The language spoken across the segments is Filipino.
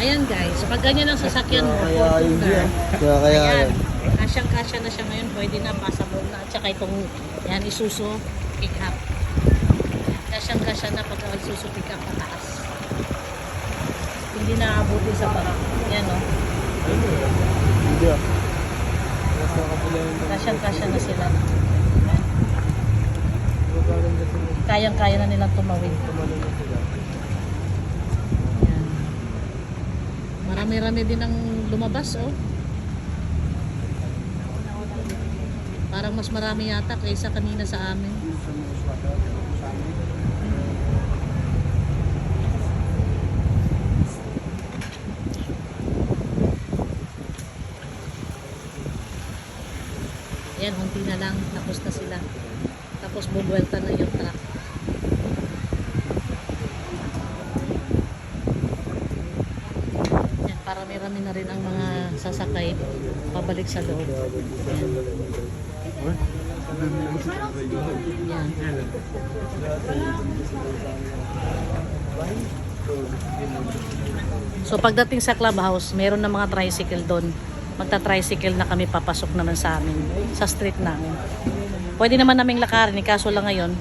Ayan guys, so pag ganyan ang sasakyan mo, Kaya yun Fortuner. siya. Kaya Ayan, yun. kasyang-kasya na siya ngayon, pwede na, passable na. At saka itong, yan, Isuzu pick-up. Kasyang-kasya na pag Isuzu pick-up pataas. Hindi na abutin sa baka. Yan o. Hindi ah. Kasyang-kasya na sila. Kayang-kaya na nilang tumawid. Yan. Marami-rami din ang lumabas, oh. Parang mas marami yata kaysa kanina sa amin. Yan, unti na lang. Tapos na sila. Tapos bubuelta na yung truck. Yan, parami-rami na rin ang mga sasakay pabalik sa loob. Yan. Yan. So pagdating sa clubhouse, meron na mga tricycle doon. Magta-tricycle na kami, papasok naman sa amin, sa street namin. Pwede naman naming lakarin, kaso lang ngayon,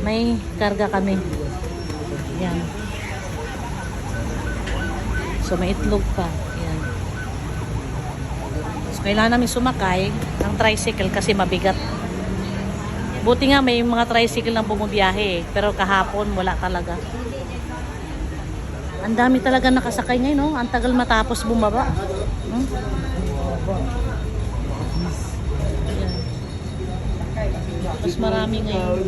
may karga kami. Yan. So may itlog pa. Yan. So kailangan namin sumakay ng tricycle kasi mabigat. Buti nga may mga tricycle na bumabiyahe pero kahapon wala talaga. Ang dami talaga nakasakay ngayon, no? Ang tagal matapos bumaba. Yan. Mas marami ngayon.